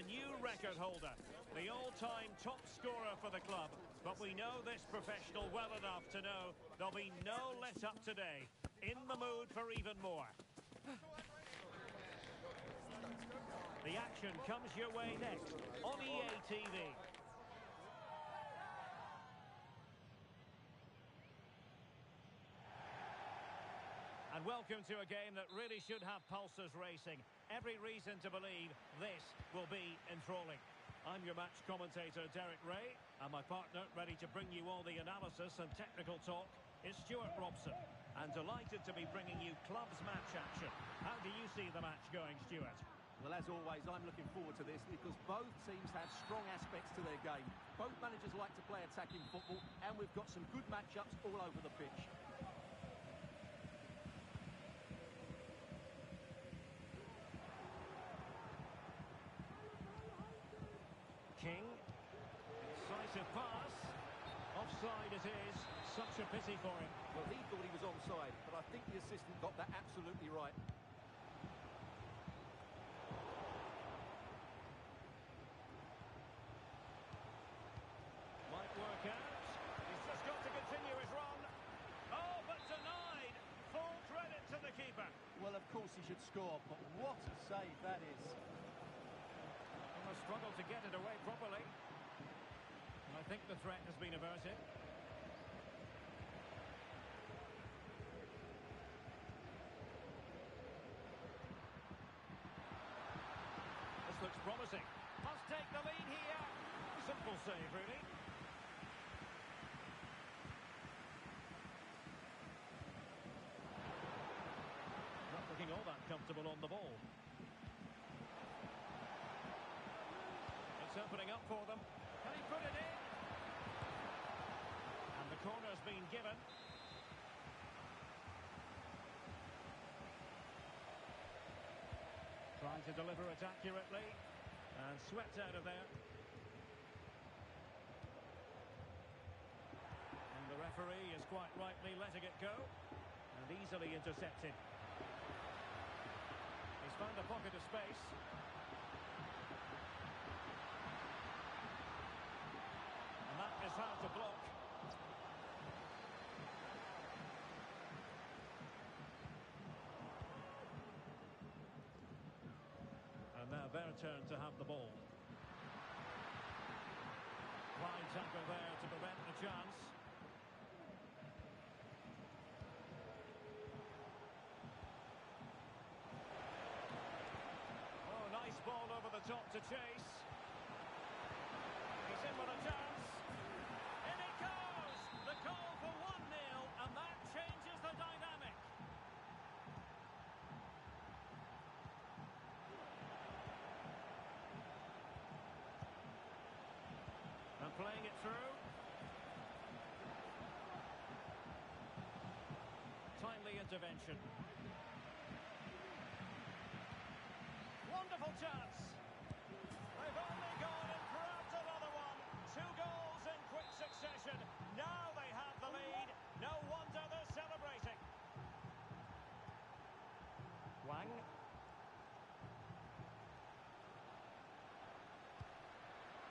a new record holder, the all-time top scorer for the club. But we know this professional well enough to know there'll be no let-up today. In the mood for even more. The action comes your way next on EA TV. And welcome to a game that really should have pulses racing. Every reason to believe this will be enthralling. I'm your match commentator, Derek Ray, and my partner, ready to bring you all the analysis and technical talk, is Stuart Robson. And delighted to be bringing you clubs match action. How do you see the match going, Stuart? Well, as always, I'm looking forward to this because both teams have strong aspects to their game. Both managers like to play attacking football, and we've got some good matchups all over the pitch. King, incisive pass, offside it is, such a pity for him. Well, he thought he was onside, but I think the assistant got that absolutely right. Might work out, he's just got to continue his run. Oh, but denied, full credit to the keeper. Well, of course he should score, but what a save that is. A struggle to get it away properly. I think the threat has been averted. This looks promising. Must take the lead here. Simple save, really. Not looking all that comfortable on the ball. It's opening up for them. Can he put it in? And the corner's been given. Trying to deliver it accurately. And swept out of there. And the referee is quite rightly letting it go. And easily intercepted. He's found a pocket of space. That is how to block. And now their turn to have the ball. Fine tackle there to prevent the chance. Oh, nice ball over the top to chase. He's in with a chance. The goal for 1-0, and that changes the dynamic. And playing it through. Timely intervention. Wonderful chance. They've only gone and grabbed another one. 2 goals in quick succession. Now they have the lead. No wonder they're celebrating. Wang.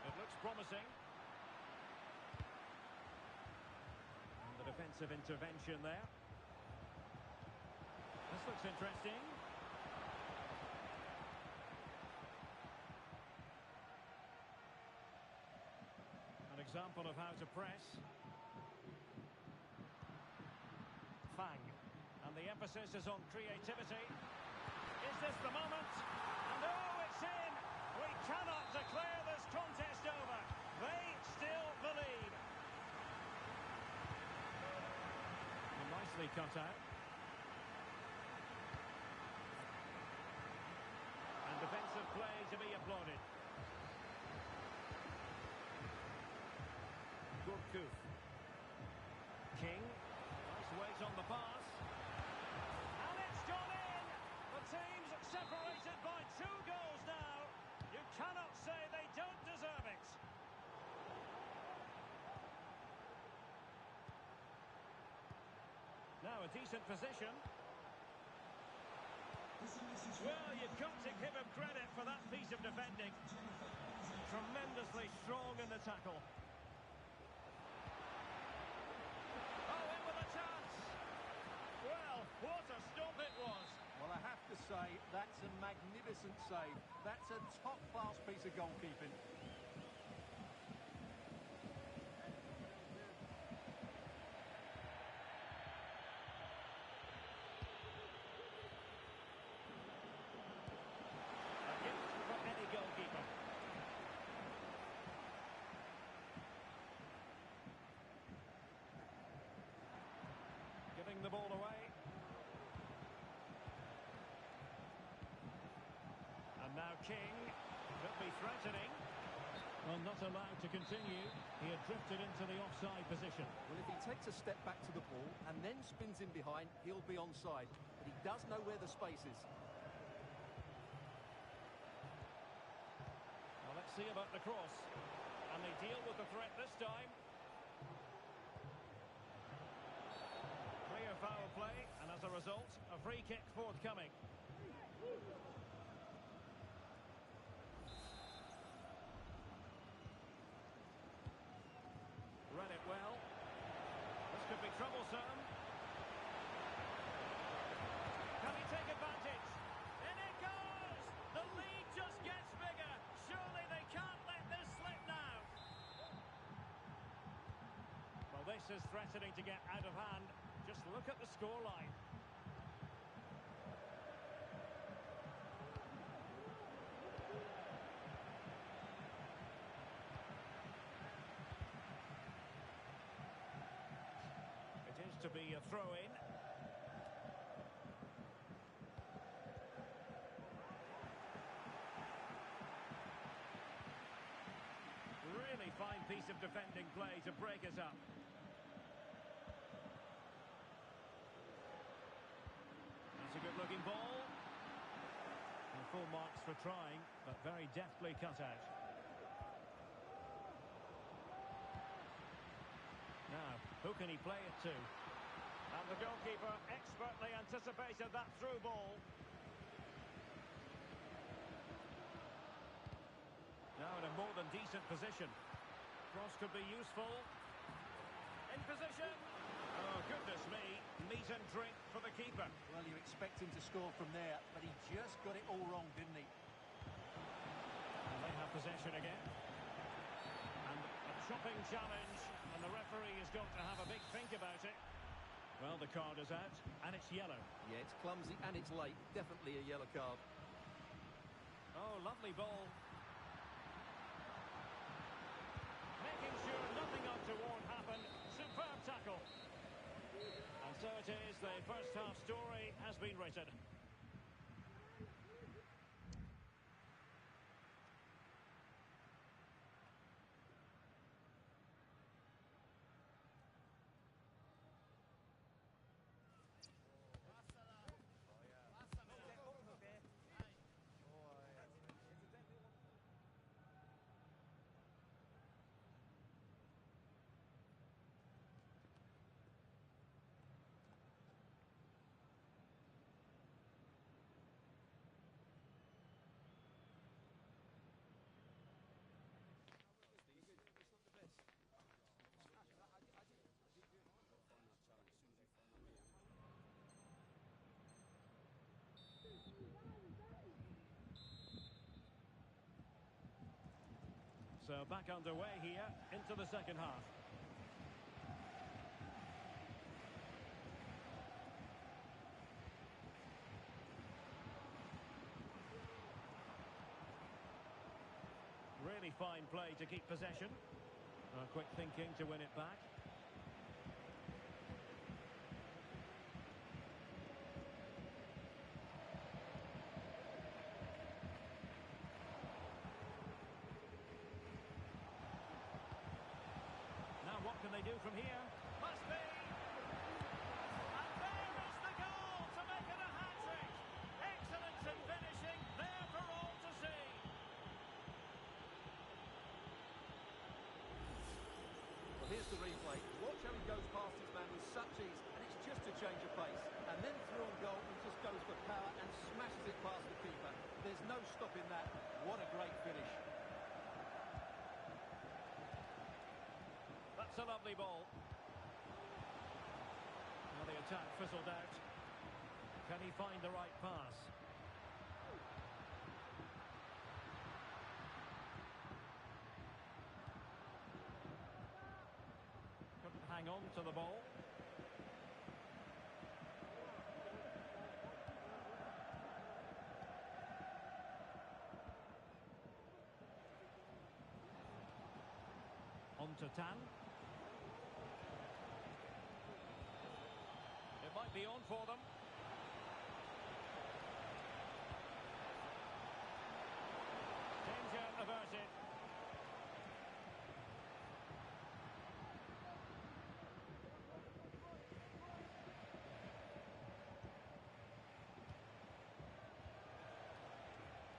It looks promising. And the defensive intervention there. This looks interesting. An example of how to press. Fang. And the emphasis is on creativity. Is this the moment? And oh, it's in! We cannot declare this contest over. They still the lead. Nicely cut out. And defensive play to be applauded. Gourcuff. King. Nice weight on the pass. And it's gone in! The team's separated by 2 goals now. You cannot say they don't deserve it. Now a decent position. Well, you've got to give him credit for that piece of defending. Tremendously strong in the tackle. Oh, in with a chance. Well, what a stop it was. Well, I have to say, that's a magnificent save. That's a top-class piece of goalkeeping. A gift for any goalkeeper. Giving the ball away. And now King could be threatening. Well, not allowed to continue. He had drifted into the offside position. Well, if he takes a step back to the ball and then spins in behind, he'll be onside. But he does know where the space is. Well, let's see about the cross. And they deal with the threat this time. Clear foul play, and as a result, a free kick forthcoming. Read it well. This could be troublesome. Can he take advantage? In it goes! The lead just gets bigger. Surely they can't let this slip now. Well, this is threatening to get out of hand. Just look at the scoreline. To be a throw-in. Really fine piece of defending play to break us up. That's a good-looking ball. And full marks for trying, but very deftly cut out. Now, who can he play it to? And the goalkeeper expertly anticipated that through ball. Now in a more than decent position. Cross could be useful. In position. Oh, goodness me. Meat and drink for the keeper. Well, you expect him to score from there, but he just got it all wrong, didn't he? And they have possession again. And a chopping challenge. And the referee is going to have a big think about it. Well, the card is out, and it's yellow. Yeah, it's clumsy and it's late. Definitely a yellow card. Oh, lovely ball. Making sure nothing untoward happened. Superb tackle. And so it is, the first half story has been written. So back underway here into the second half. Really fine play to keep possession. Quick thinking to win it back. What can they do from here? Must be! And there is the goal to make it a hat-trick! Excellence in finishing, there for all to see! Well, Here's the replay. Watch how he goes past his man with such ease, and it's just a change of pace. And then through on goal, he just goes for power and smashes it past the keeper. There's no stopping that. What a great finish. That's a lovely ball. Well, the attack fizzled out. Can he find the right pass? Couldn't hang on to the ball. On to Tan. It might be on for them. Danger averted.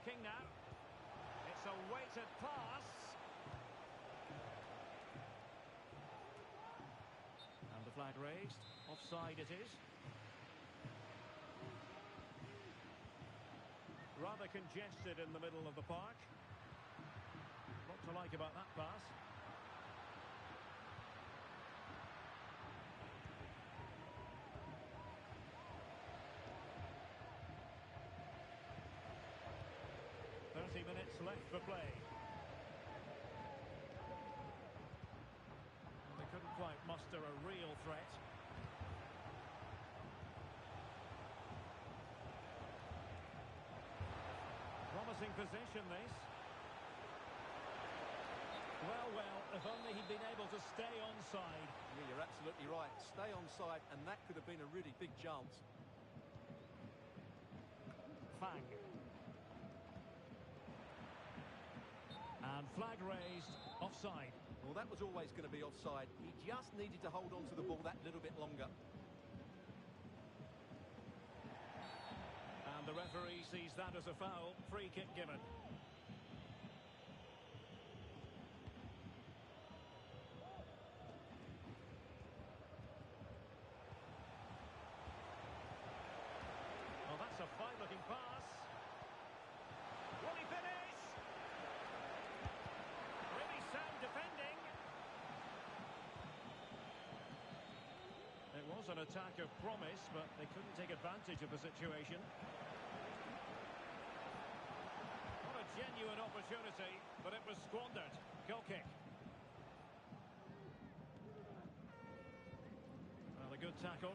King now. It's a weighted pass. And the flag raised. Offside it is. Rather congested in the middle of the park. What to like about that pass? Minutes left for play. And they couldn't quite muster a real threat. Promising position, this. Well, if only he'd been able to stay onside. Yeah, you're absolutely right. Stay onside, and that could have been a really big chance. Fang. And flag raised, offside. Well, that was always going to be offside. He just needed to hold on to the ball that little bit longer. And the referee sees that as a foul. Free kick given. Oh, that's a fine-looking pass. Will he finish? Sound defending. It was an attack of promise, but they couldn't take advantage of the situation. What a genuine opportunity, but it was squandered. Goal kick. Well, a good tackle.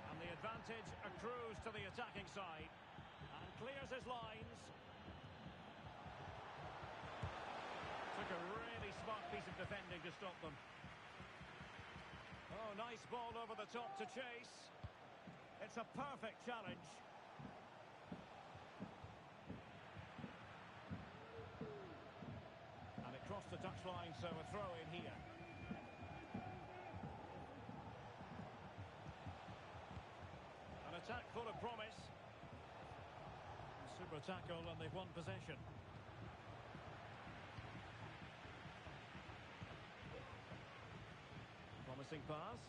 And the advantage accrues to the attacking side. Clears his lines. Took a really smart piece of defending to stop them. Oh, nice ball over the top to chase. It's a perfect challenge. And it crossed the touchline, so a throw in here. An attack full of promise. Super tackle, and they've won possession. Promising pass.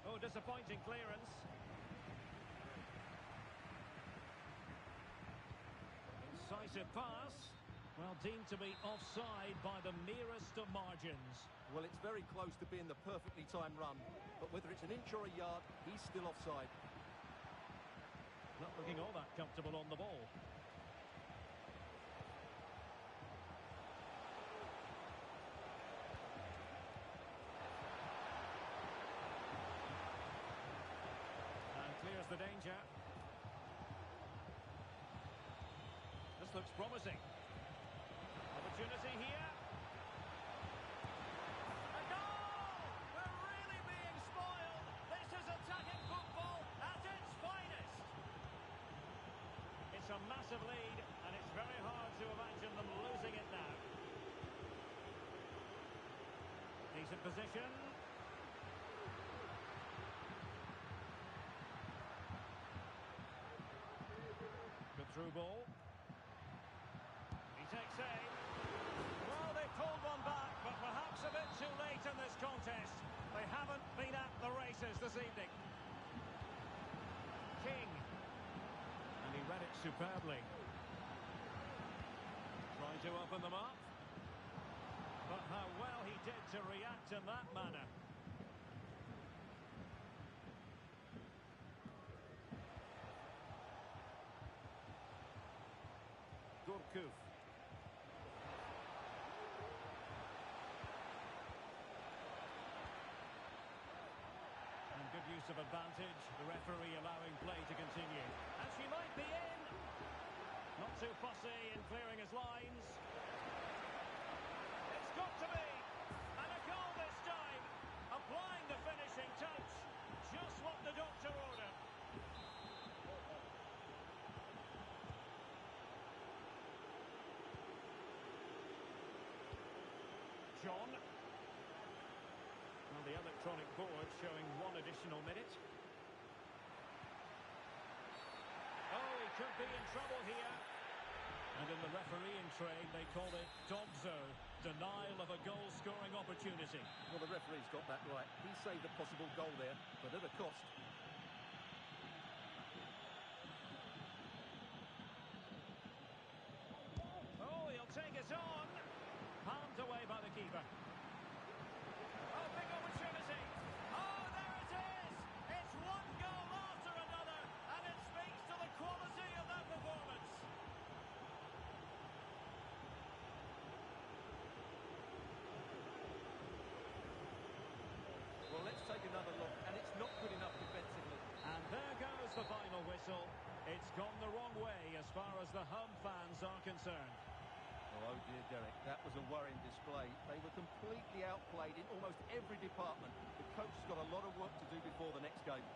Oh, disappointing clearance. Incisive pass. Well, deemed to be offside by the merest of margins. Well, it's very close to being the perfectly timed run, but whether it's an inch or a yard, he's still offside. Not looking all that comfortable on the ball. The danger. This looks promising. Opportunity here. A goal! We're really being spoiled. This is attacking football at its finest. It's a massive lead, and it's very hard to imagine them losing it now. Decent position. Through ball. been at the races this evening. King. And he read it superbly. Trying to open them up. But how well he did to react in that manner. Gourcuff. And good use of advantage. The referee allowing play to continue. And she might be in. Not too fussy in clearing his lines. It's got to be. And a goal this time. Applying the finishing touch. Just what the doctor ordered. John. Well, the electronic board showing one additional minute. Oh, he could be in trouble here. And in the refereeing trade, they call it dogzo, denial of a goal-scoring opportunity. Well, the referee's got that right. He saved a possible goal there, but at a cost. Oh, he'll take it on. Palmed away by the keeper. Oh, big opportunity. Oh, there it is. It's one goal after another, and it speaks to the quality of that performance. Well, let's take another look, and it's not good enough defensively. And there goes the final whistle. It's gone the wrong way as far as the home fans are concerned. Oh dear, Derek, that was a worrying display. They were completely outplayed in almost every department. The coach has got a lot of work to do before the next game.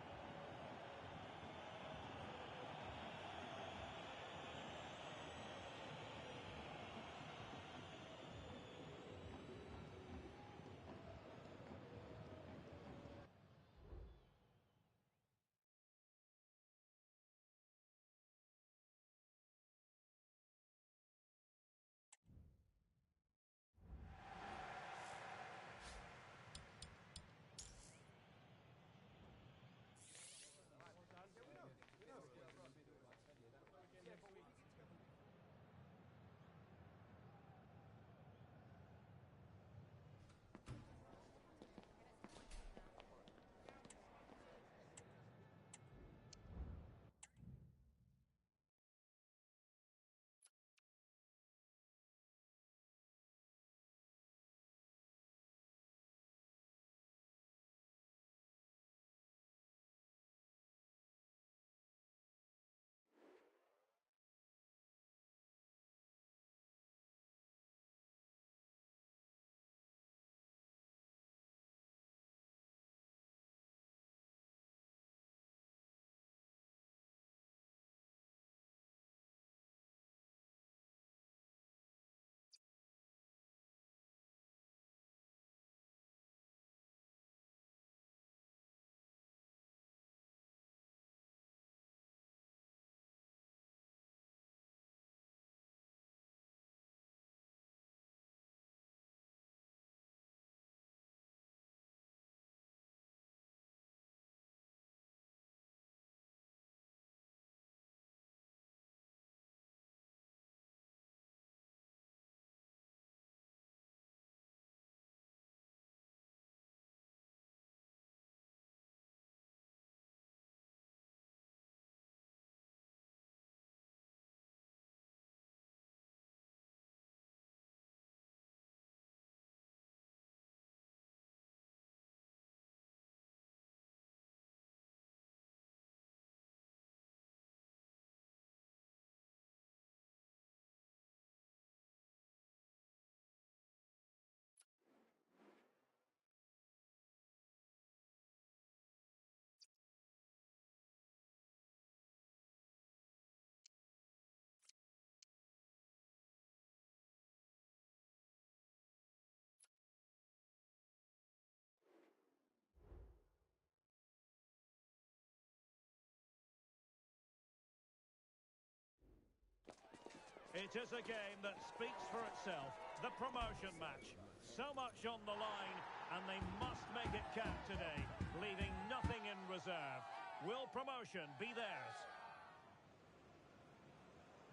It is a game that speaks for itself. The promotion match. So much on the line, and they must make it count today, leaving nothing in reserve. Will promotion be theirs?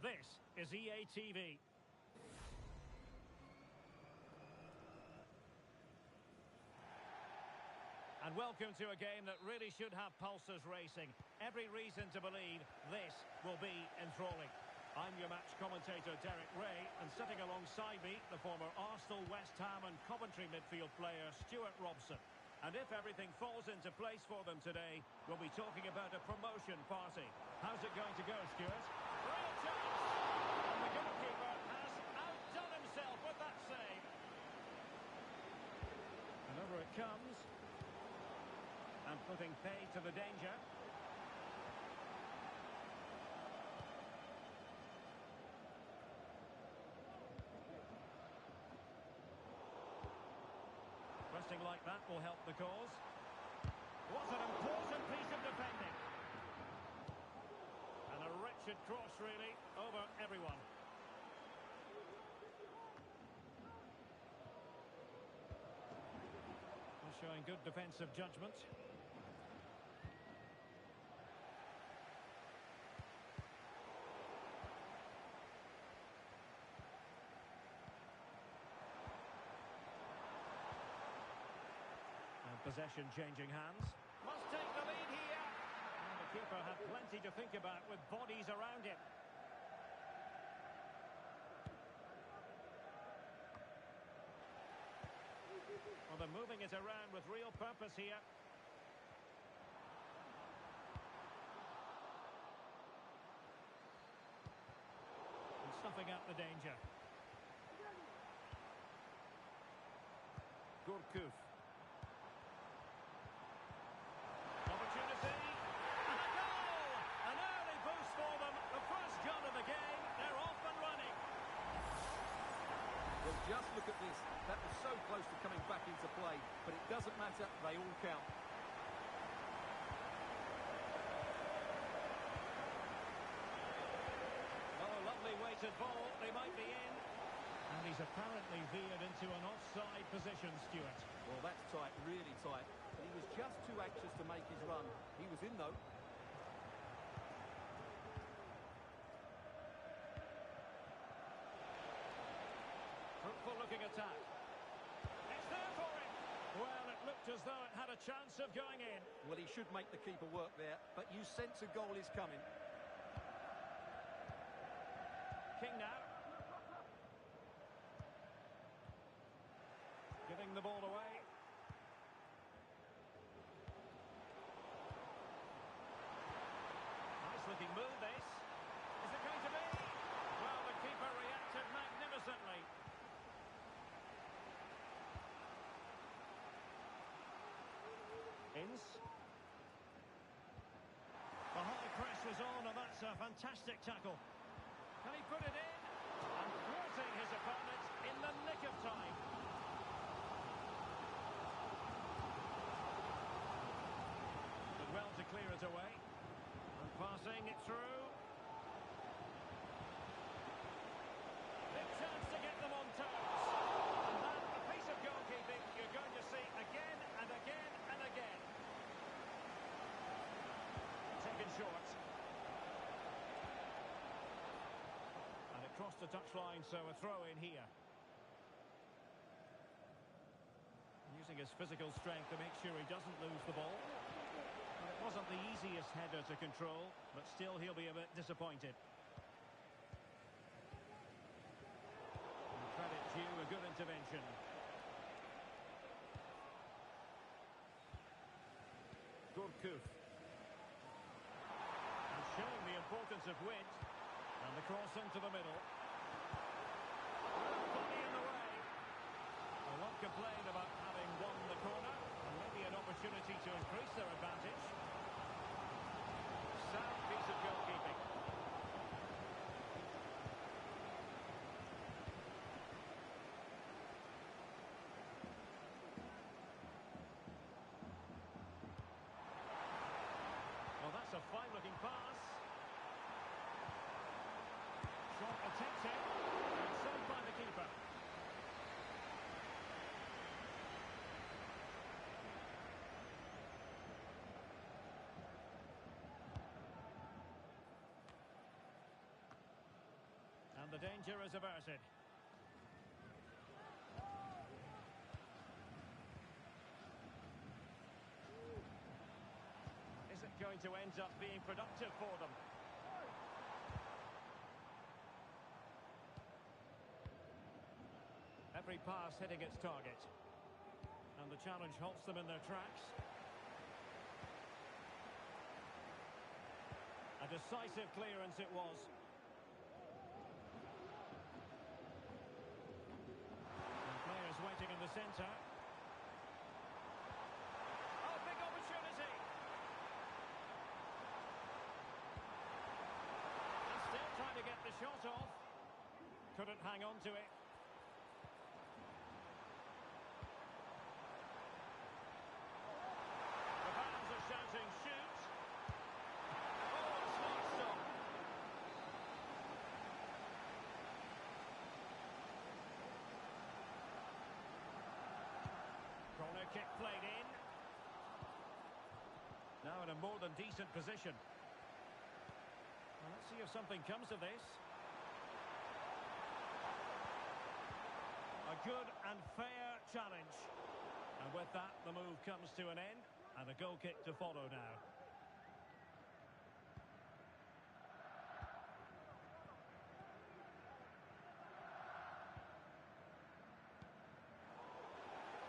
This is EA TV. And welcome to a game that really should have pulses racing. Every reason to believe this will be enthralling. I'm your match commentator, Derek Ray, and sitting alongside me, the former Arsenal, West Ham and Coventry midfield player, Stuart Robson. And if everything falls into place for them today, we'll be talking about a promotion party. How's it going to go, Stuart? Real chance! And the goalkeeper has outdone himself with that save. And over it comes. And putting pay to the danger. Pressing like that will help the cause. What an important piece of defending. And a wretched cross, really, over everyone. Showing good defensive judgment. Possession changing hands. Must take the lead here. And the keeper had plenty to think about with bodies around him. Well, they're moving it around with real purpose here. And snuffing out the danger. Gourcuff. Just look at this. That was so close to coming back into play, but it doesn't matter. They all count. Oh, a lovely weighted ball. They might be in. And he's apparently veered into an offside position, Stuart. Well, that's tight, really tight. He was just too anxious to make his run. He was in, though. Fruitful-looking attack. It's there for him. Well, it looked as though it had a chance of going in. Well, he should make the keeper work there, but you sense a goal is coming. King now. Giving the ball away. Nice-looking move, this. Is it going to be? Well, the keeper reacted magnificently. The high press was on, and that's a fantastic tackle. Can he put it in? And thwarting his opponent in the nick of time. But well to clear it away. And passing it through. Big chance to get them on toes. And that, a piece of goalkeeping you're going to see again and again and again. Taken short. And it crossed the touchline, so a throw in here. Using his physical strength to make sure he doesn't lose the ball. Well, it wasn't the easiest header to control, but still he'll be a bit disappointed. And credit due, a good intervention. Gourcuff. And showing the importance of width. And the cross into the middle. Body in the way. They won't complain about having won the corner. And maybe an opportunity to increase their advantage. Sound piece of goalkeeping. Well, that's a fine-looking pass. Shot attempted, and saved by the keeper. And the danger is averted. Is it going to end up being productive for them? Every pass hitting its target. And the challenge halts them in their tracks. A decisive clearance it was. And players waiting in the centre. Oh, big opportunity! And still trying to get the shot off. Couldn't hang on to it. The fans are shouting, shoot! Oh, a smart stop. Corner kick played in. Now in a more than decent position. Well, let's see if something comes of this. A good and fair challenge. And with that, the move comes to an end. And a goal kick to follow now.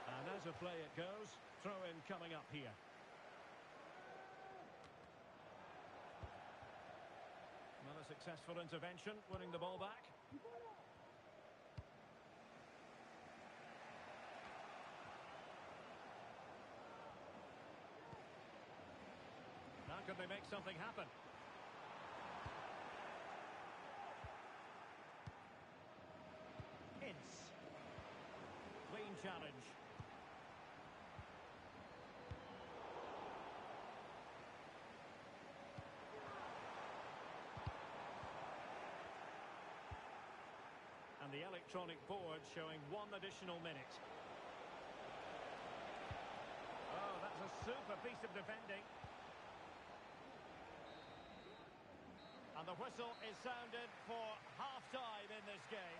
And as a play it goes, throw in coming up here. Another successful intervention, winning the ball back. How can they make something happen? Ince. Clean challenge. And the electronic board showing 1 additional minute. Oh, that's a super piece of defending. And the whistle is sounded for half-time in this game.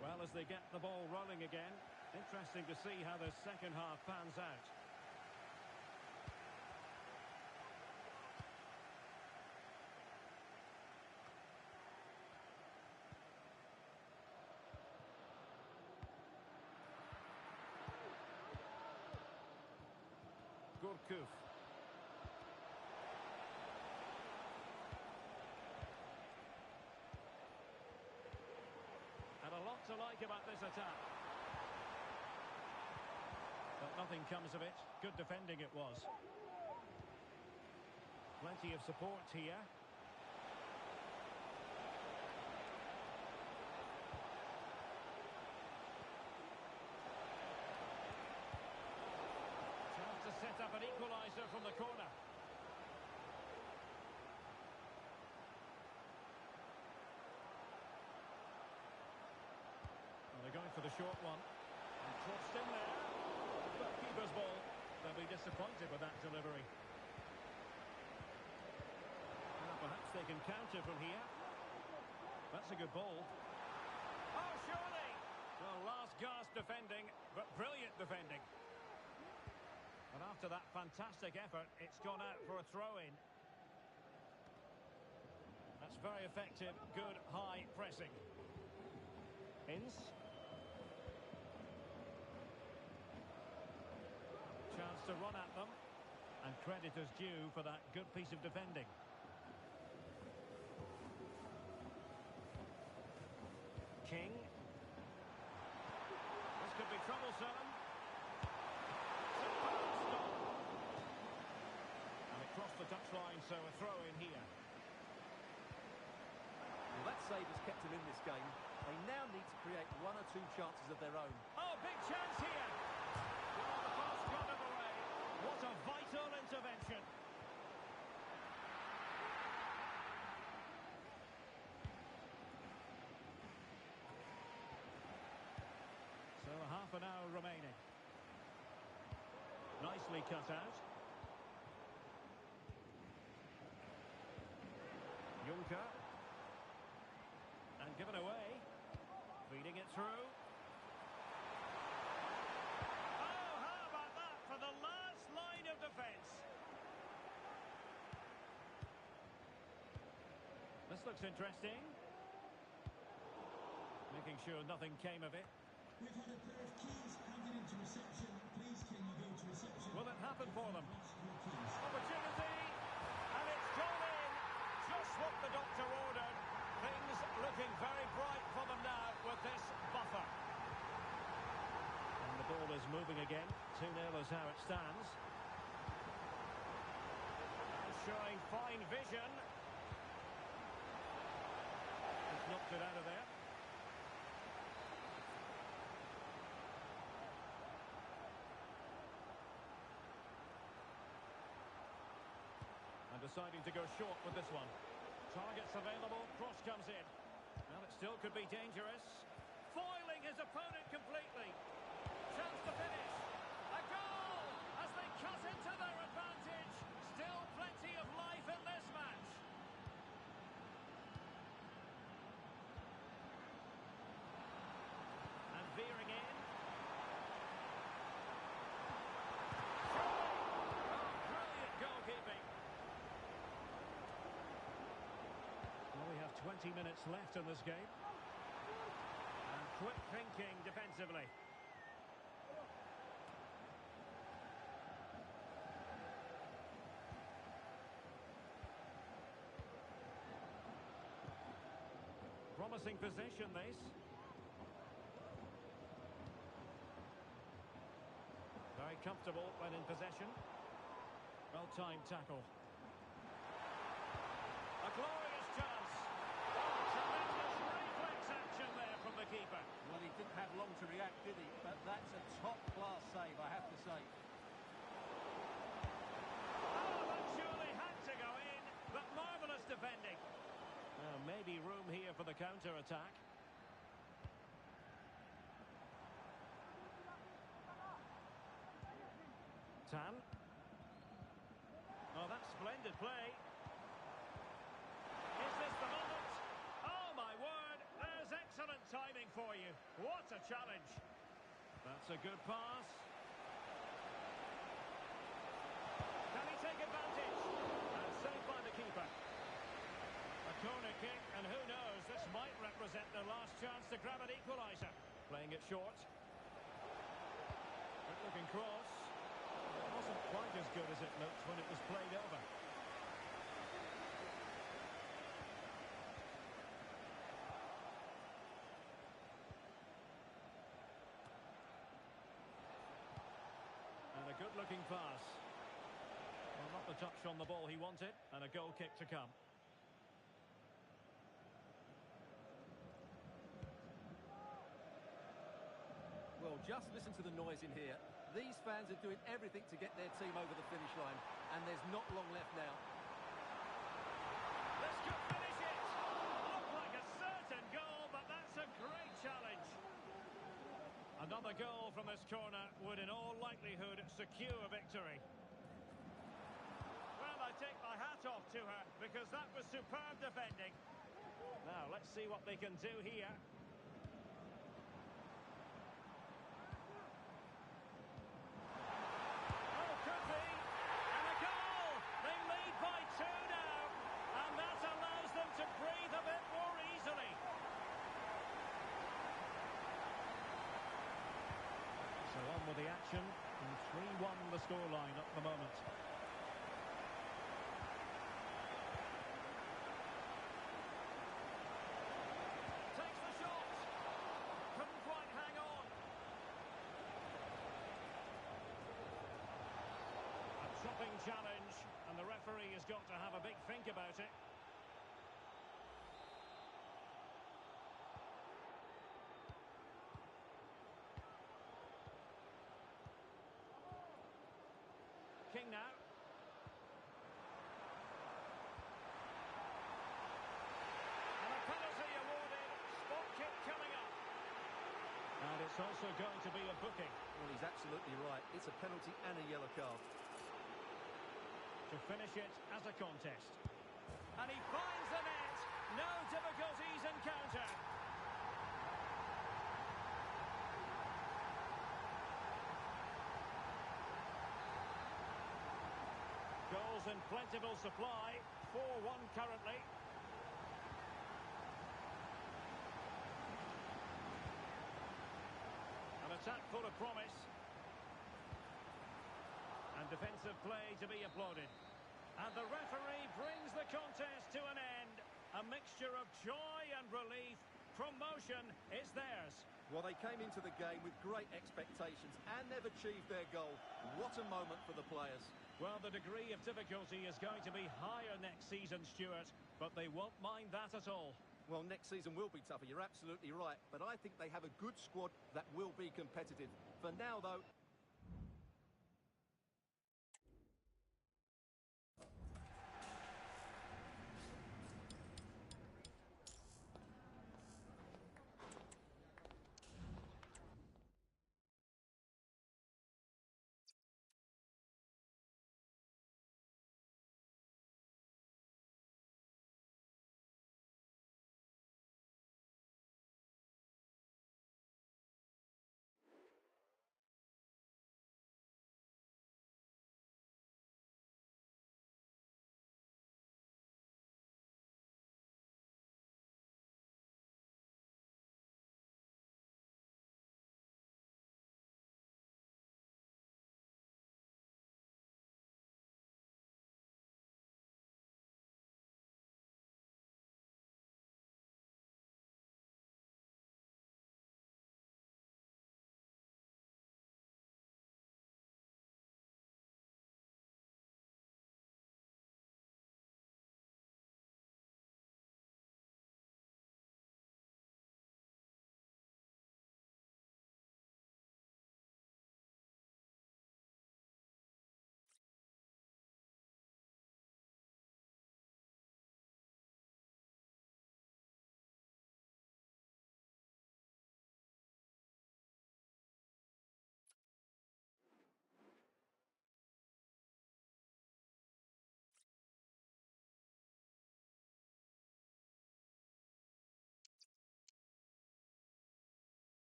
Well, as they get the ball rolling again, interesting to see how the second half pans out. Gourcuff. And a lot to like about this attack. But nothing comes of it. Good defending it was. Plenty of support here. Chance to set up an equaliser from the corner. They're going for the short one. And crossed in there. But keeper's ball. They'll be disappointed with that delivery. Well, perhaps they can counter from here. That's a good ball. Oh, surely! Well, last gasp defending, but brilliant defending. And after that fantastic effort, it's gone out for a throw-in. That's very effective, good high pressing. Ince. Chance to run at them. And credit is due for that good piece of defending. King. This could be troublesome. And it crossed the touchline, so a throw in here. Well, that save has kept them in this game. They now need to create one or two chances of their own. Oh, big chance here! Oh, the pass got him away. What a vital intervention. So half an hour remaining. Nicely cut out. Juncker. And given away. Feeding it through. Oh, how about that for the last line of defence? This looks interesting. Making sure nothing came of it. We've had a pair of keys handed into reception. Please, can you go to reception? Will it happen for them? Opportunity! And it's gone in! Just what the doctor ordered. Things looking very bright for them now with this buffer. And the ball is moving again. 2-0 is how it stands. And showing fine vision. He's knocked it out of there. And deciding to go short with this one. Targets available, cross comes in. Well, it still could be dangerous. Foiling his opponent completely. Chance to finish. A goal as they cut into their advantage. Still plenty of life in this match. And veering in. Oh, brilliant goalkeeping. Well, we have 20 minutes left in this game. And quick thinking defensively. Promising position, this. Very comfortable when in possession. Well-timed tackle. A glorious chance. Tremendous reflex action there from the keeper. Well, he didn't have long to react, did he? But that's a top-class save, I have to say. Oh, that surely had to go in, but marvellous defending. Well, maybe room here for the counter-attack. Tan. Oh, that's splendid play. Is this the moment? Oh, my word. There's excellent timing for you. What a challenge. That's a good pass. Can he take advantage? And saved by the keeper. A corner kick, and who knows, this might represent their last chance to grab an equaliser. Playing it short. Good-looking cross. It wasn't quite as good as it looked when it was played over. And a good-looking pass. Well, not the touch on the ball he wanted, and a goal kick to come. Well, just listen to the noise in here. These fans are doing everything to get their team over the finish line, and there's not long left now. This could finish it! Looked like a certain goal, but that's a great challenge. Another goal from this corner would in all likelihood secure victory. Well, I take my hat off to her, because that was superb defending. Now, let's see what they can do here. Oh, could action, and 3-1 the scoreline at the moment. Takes the shot. Couldn't quite hang on. A chopping challenge, and the referee has got to have a big think about it. King now. And a penalty awarded. Spot kick coming up. And it's also going to be a booking. Well, he's absolutely right. It's a penalty and a yellow card. To finish it as a contest. And he finds the net. No difficulties in counter. Goals in plentiful supply. 4-1 currently. An attack full of promise. And defensive play to be applauded. And the referee brings the contest to an end. A mixture of joy and relief. Promotion is theirs. Well, they came into the game with great expectations and they've achieved their goal. What a moment for the players. Well, the degree of difficulty is going to be higher next season, Stuart, but they won't mind that at all. Well, next season will be tougher, you're absolutely right. But I think they have a good squad that will be competitive. For now, though...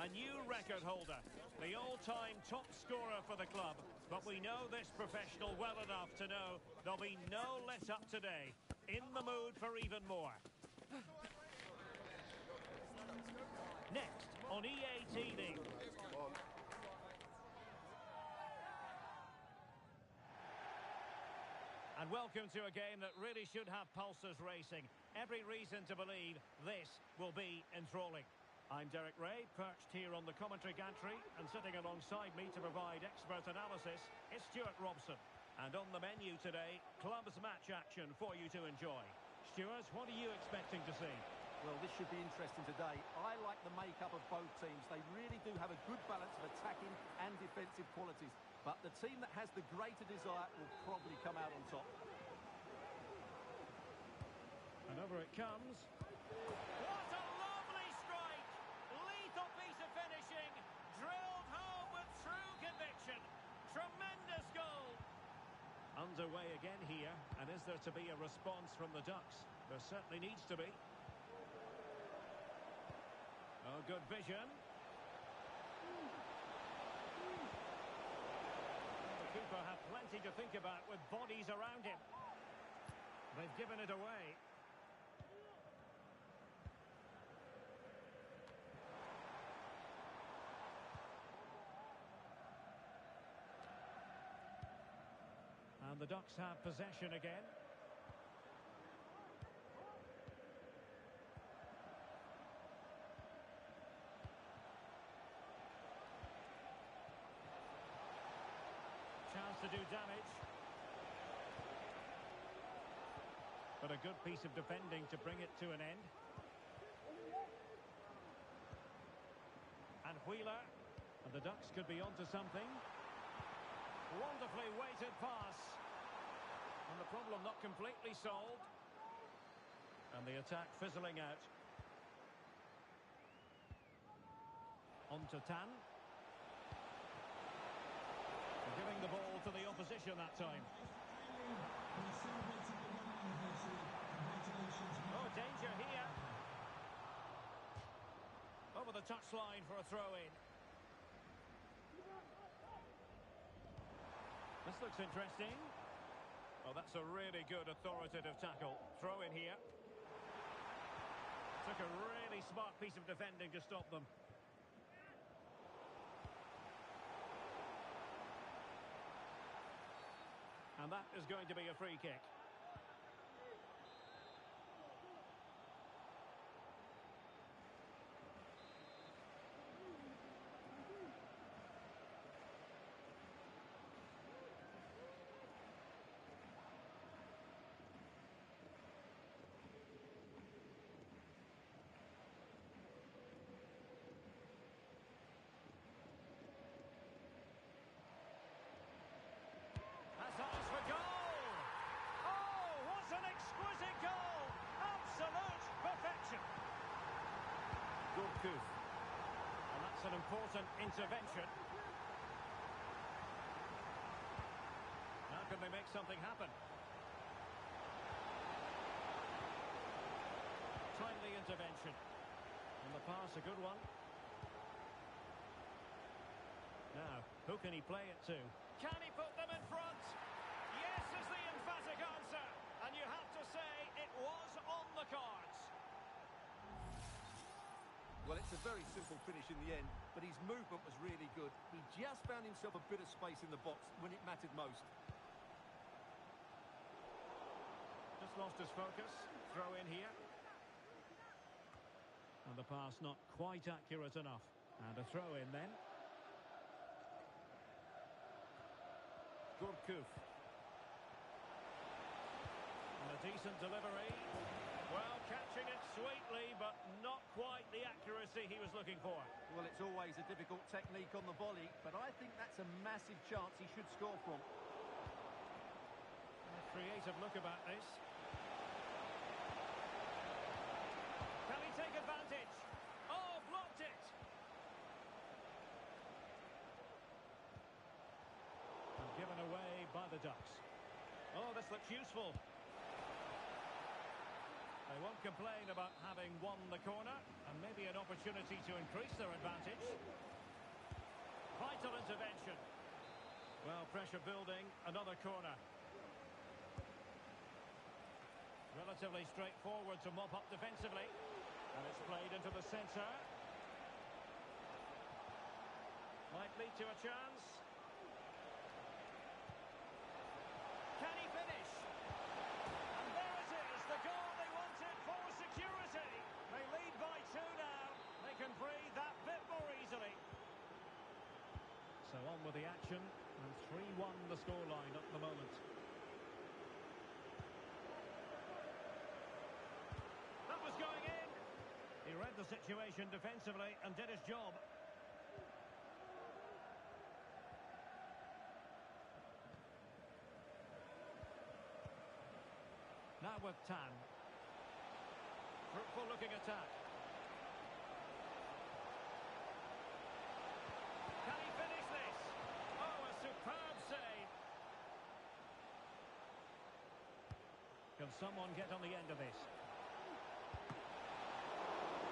A new record holder, the all-time top scorer for the club. But we know this professional well enough to know there'll be no let-up today. In the mood for even more. Next on EA TV. And welcome to a game that really should have pulses racing. Every reason to believe this will be enthralling. I'm Derek Ray, perched here on the commentary gantry, and sitting alongside me to provide expert analysis is Stuart Robson. And on the menu today, clubs match action for you to enjoy. Stuart, what are you expecting to see? Well, this should be interesting today. I like the makeup of both teams. They really do have a good balance of attacking and defensive qualities. But the team that has the greater desire will probably come out on top. And over it comes. What a lovely strike! Lethal piece of finishing. Drilled home with true conviction. Tremendous goal. Underway again here. And is there to be a response from the Ducks? There certainly needs to be. Oh, good vision. keeper had plenty to think about with bodies around him. They've given it away. And the Ducks have possession again. Chance to do damage. But a good piece of defending to bring it to an end. And Wheeler. And the Ducks could be onto something. Wonderfully weighted pass. And the problem not completely solved. And the attack fizzling out. On to Tan. Giving the ball to the opposition that time. Oh, danger here. Over the touchline for a throw-in. This looks interesting. Oh, that's a really good authoritative tackle. Throw in here. Took a really smart piece of defending to stop them. And that is going to be a free kick. That's eyes for goal! Oh, what an exquisite goal! Absolute perfection! Good coup. And that's an important intervention. How can they make something happen? Timely intervention. And the pass, a good one. Now, who can he play it to? Can he put them in front? Yes is the emphatic answer. And you have to say it was on the cards. Well, it's a very simple finish in the end, but his movement was really good. He just found himself a bit of space in the box when it mattered most. Just lost his focus. Throw in here. And the pass not quite accurate enough. And a throw in then. Good coup. And a decent delivery. Well, catching it sweetly, but not quite the accuracy he was looking for. Well, it's always a difficult technique on the volley, but I think that's a massive chance he should score from. A creative look about this. Can he take advantage? Oh, blocked it! And given away by the Ducks. Oh, this looks useful. They won't complain about having won the corner, and maybe an opportunity to increase their advantage. Vital intervention. Well, pressure building, another corner. Relatively straightforward to mop up defensively. And it's played into the centre. Might lead to a chance. Can he finish? And there it is, the goal they wanted for security. They lead by 2 now. They can breathe that bit more easily. So on with the action, and 3-1 the scoreline at the moment. That was going in. He read the situation defensively and did his job. Now with Tan. Fruitful looking attack. Can he finish this? Oh, a superb save. Can someone get on the end of this?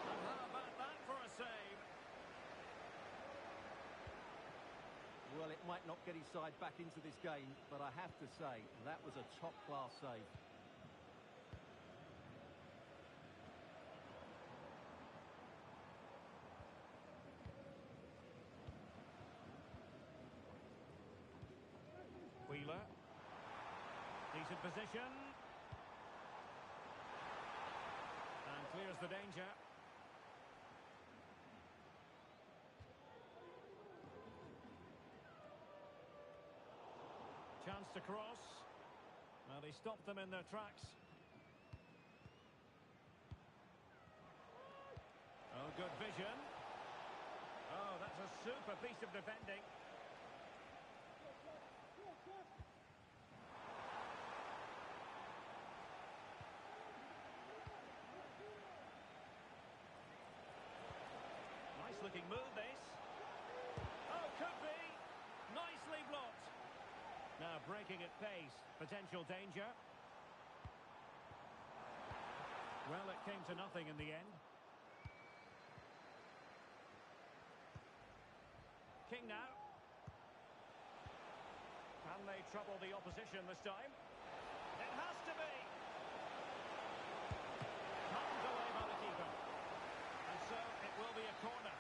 And how about that for a save? Well, it might not get his side back into this game, but I have to say, that was a top-class save. Wheeler. Decent position. And clears the danger. Chance to cross. Well, he stopped them in their tracks. Oh, good vision. Oh, that's a super piece of defending. Nice looking move, this. Oh, could be. Nicely blocked. Now breaking at pace. Potential danger. Well, it came to nothing in the end. King now. Can they trouble the opposition this time? It has to be. Palmed away by the keeper. And so it will be a corner.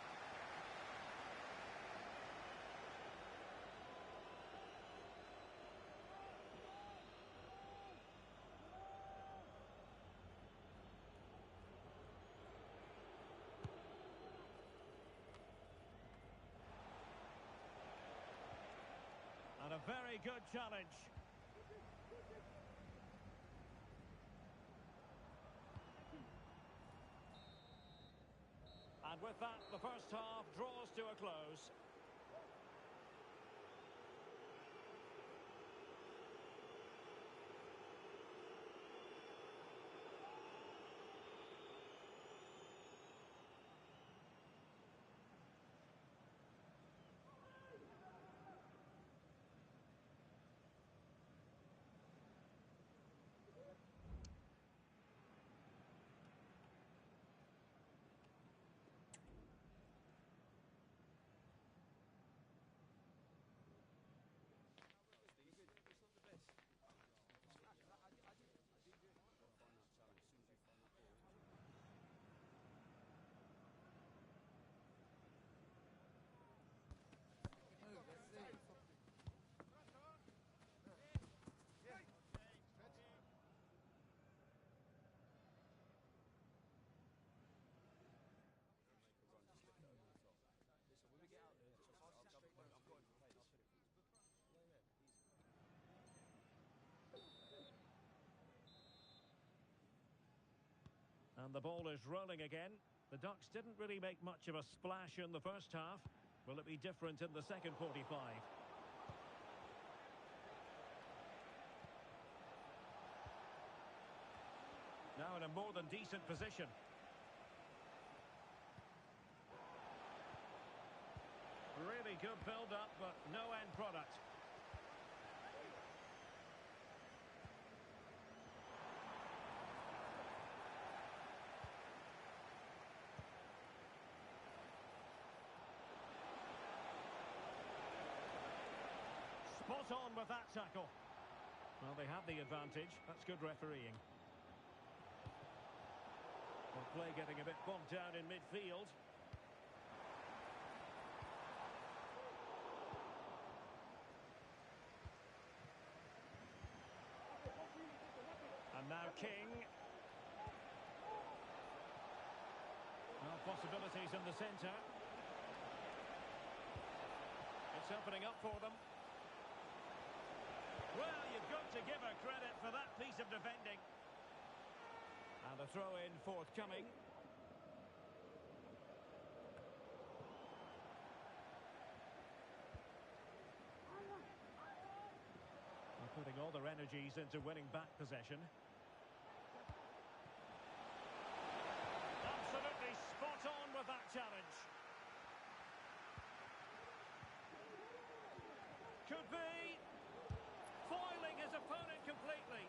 And a very good challenge. And with that, the first half draws to a close. And the ball is rolling again. The Ducks didn't really make much of a splash in the first half. Will it be different in the second 45? Now in a more than decent position. Really good build-up, but no end product. Spot on with that tackle. Well, they have the advantage. That's good refereeing. Well, play getting a bit bogged down in midfield. And now King. Well, possibilities in the centre. It's opening up for them. Well, you've got to give her credit for that piece of defending. And a throw-in forthcoming. They're putting all their energies into winning back possession. Absolutely spot on with that challenge. Could be. Foiling his opponent completely.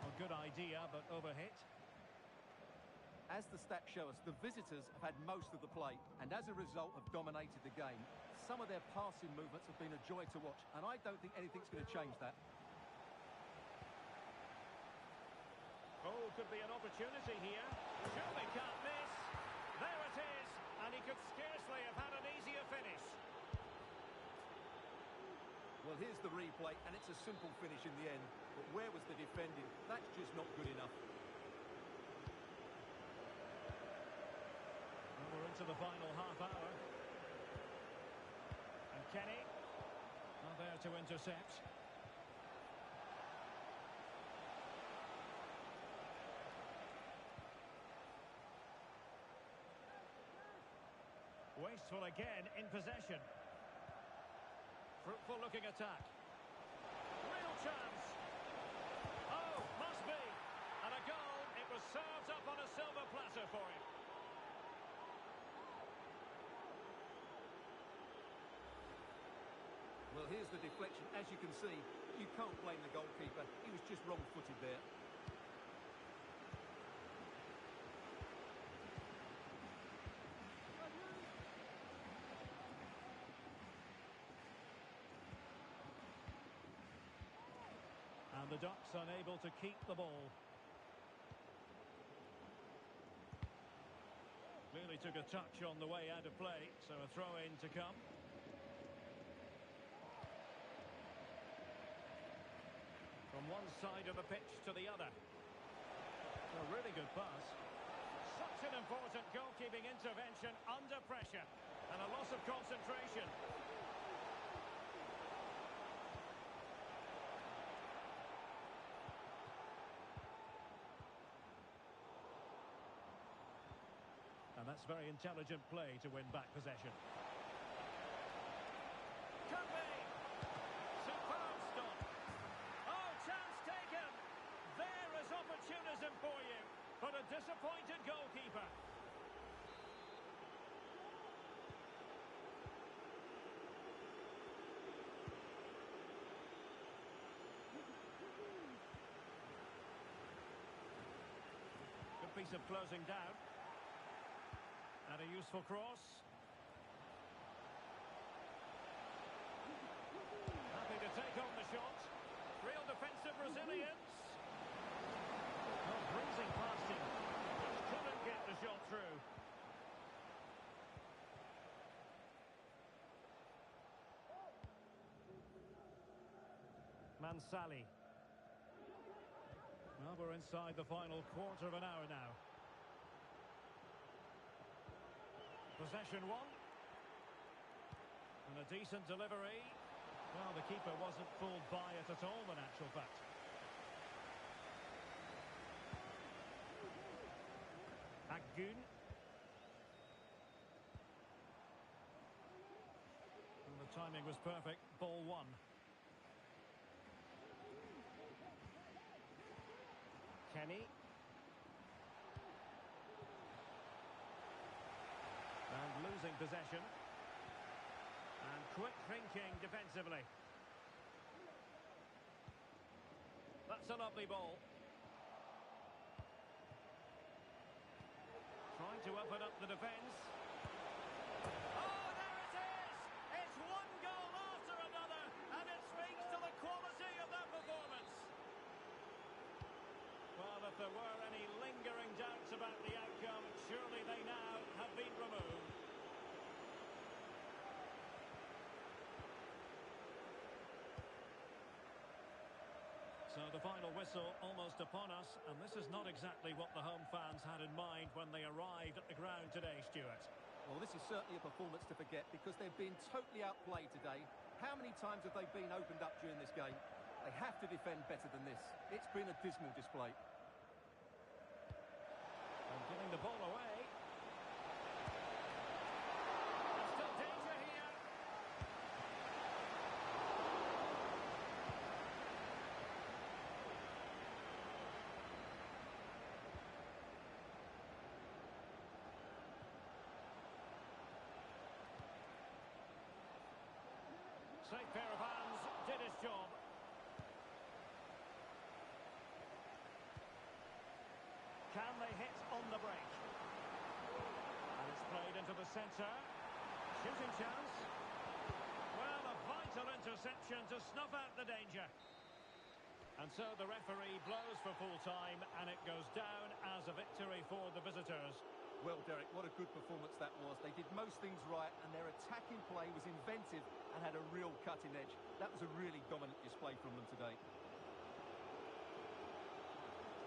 A good idea, but overhit. As the stats show us, the visitors have had most of the play, and as a result have dominated the game. Some of their passing movements have been a joy to watch, and I don't think anything's going to change that. Oh, could be an opportunity here. Surely can't miss. There it is, and he could scarcely have had an easier finish. Well, here's the replay, and it's a simple finish in the end. But where was the defending? That's just not good enough. Well, we're into the final half hour. And Kenny, not there to intercept. Wasteful again in possession. Fruitful looking attack. Real chance. Oh, must be. And a goal. It was served up on a silver platter for him. Well, here's the deflection. As you can see, you can't blame the goalkeeper. He was just wrong-footed there. And the Ducks unable to keep the ball. Clearly took a touch on the way out of play, so a throw-in to come. From one side of the pitch to the other. A really good pass. Such an important goalkeeping intervention under pressure. And a loss of concentration. And that's very intelligent play to win back possession. Could be. Superb stop. Oh, chance taken. There is opportunism for you. But a disappointed goalkeeper. Good piece of closing down. And a useful cross. Happy to take on the shot. Real defensive resilience. Oh, breezing past him. Just couldn't get the shot through. Mansali. Well, we're inside the final quarter of an hour now. Possession won. And a decent delivery. Well, the keeper wasn't fooled by it at all, in actual fact. Akgun. And the timing was perfect. Ball one. Kenny. And losing possession. And quick thinking defensively. That's a lovely ball. Trying to open up the defence. Oh, there it is! It's one goal after another, and it speaks to the quality of that performance. Well, if there were any lingering doubts about the outcome, surely they now have been removed. So the final whistle almost upon us, and this is not exactly what the home fans had in mind when they arrived at the ground today, Stuart. Well, this is certainly a performance to forget because they've been totally outplayed today. How many times have they been opened up during this game? They have to defend better than this. It's been a dismal display. And giving the ball away. There's still danger here. Safe pair of hands, did his job. Can they hit on the break? into the centre. Shooting chance. Well, a vital interception to snuff out the danger. And so the referee blows for full time, and it goes down as a victory for the visitors. Well, Derek, what a good performance that was. They did most things right, and their attacking play was inventive and had a real cutting edge. That was a really dominant display from them today.